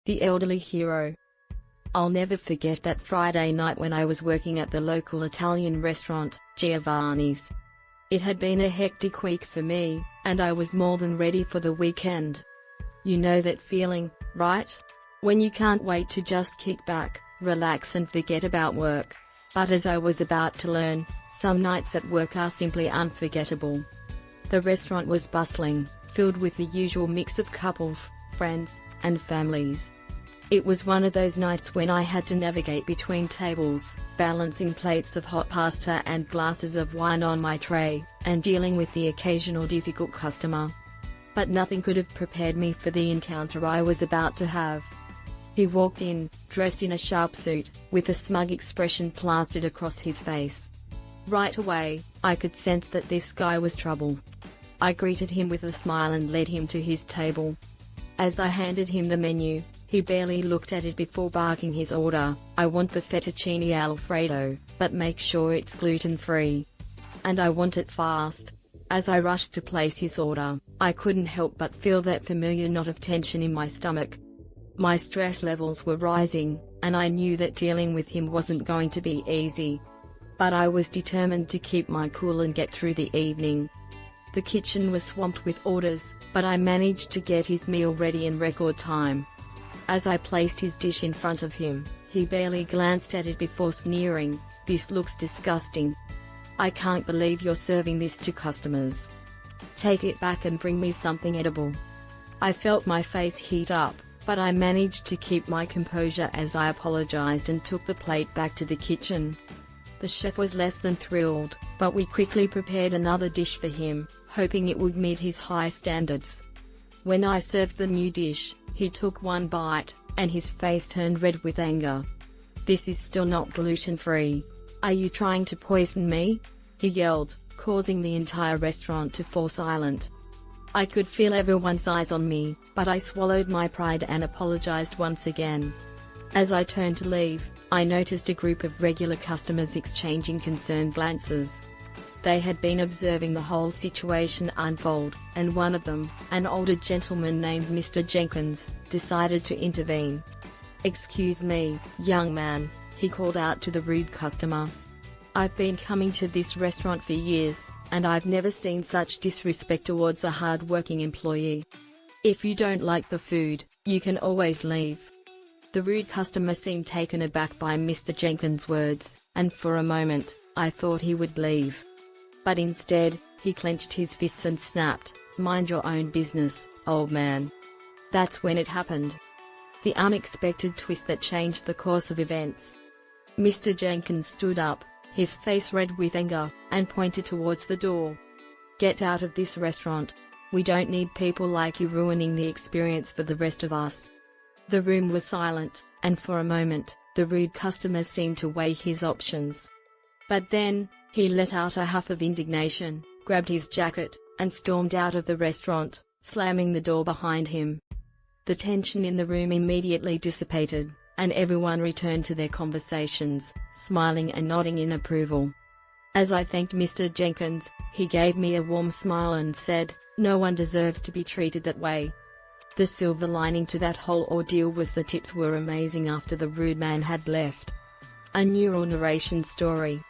The elderly hero. I'll never forget that Friday night when I was working at the local Italian restaurant, Giovanni's. It had been a hectic week for me, and I was more than ready for the weekend. You know that feeling, right? When you can't wait to just kick back, relax and forget about work. But as I was about to learn, some nights at work are simply unforgettable. The restaurant was bustling, filled with the usual mix of couples, friends, and families. It was one of those nights when I had to navigate between tables, balancing plates of hot pasta and glasses of wine on my tray, and dealing with the occasional difficult customer. But nothing could have prepared me for the encounter I was about to have. He walked in, dressed in a sharp suit, with a smug expression plastered across his face. Right away, I could sense that this guy was trouble. I greeted him with a smile and led him to his table. As I handed him the menu, he barely looked at it before barking his order. "I want the fettuccine alfredo, but make sure it's gluten-free. And I want it fast." As I rushed to place his order, I couldn't help but feel that familiar knot of tension in my stomach. My stress levels were rising, and I knew that dealing with him wasn't going to be easy. But I was determined to keep my cool and get through the evening. The kitchen was swamped with orders, but I managed to get his meal ready in record time. As I placed his dish in front of him, he barely glanced at it before sneering, "This looks disgusting. I can't believe you're serving this to customers. Take it back and bring me something edible." I felt my face heat up, but I managed to keep my composure as I apologized and took the plate back to the kitchen. The chef was less than thrilled, but we quickly prepared another dish for him, hoping it would meet his high standards. When I served the new dish, he took one bite, and his face turned red with anger. "This is still not gluten-free. Are you trying to poison me?" he yelled, causing the entire restaurant to fall silent. I could feel everyone's eyes on me, but I swallowed my pride and apologized once again. As I turned to leave, I noticed a group of regular customers exchanging concerned glances. They had been observing the whole situation unfold, and one of them, an older gentleman named Mr. Jenkins, decided to intervene. "Excuse me, young man," he called out to the rude customer. "I've been coming to this restaurant for years, and I've never seen such disrespect towards a hard-working employee. If you don't like the food, you can always leave." The rude customer seemed taken aback by Mr. Jenkins' words, and for a moment, I thought he would leave. But instead, he clenched his fists and snapped, "Mind your own business, old man." That's when it happened. The unexpected twist that changed the course of events. Mr. Jenkins stood up, his face red with anger, and pointed towards the door. "Get out of this restaurant. We don't need people like you ruining the experience for the rest of us." The room was silent, and for a moment, the rude customer seemed to weigh his options. But then, he let out a huff of indignation, grabbed his jacket, and stormed out of the restaurant, slamming the door behind him. The tension in the room immediately dissipated, and everyone returned to their conversations, smiling and nodding in approval. As I thanked Mr. Jenkins, he gave me a warm smile and said, "No one deserves to be treated that way." The silver lining to that whole ordeal was the tips were amazing after the rude man had left. A neural narration story.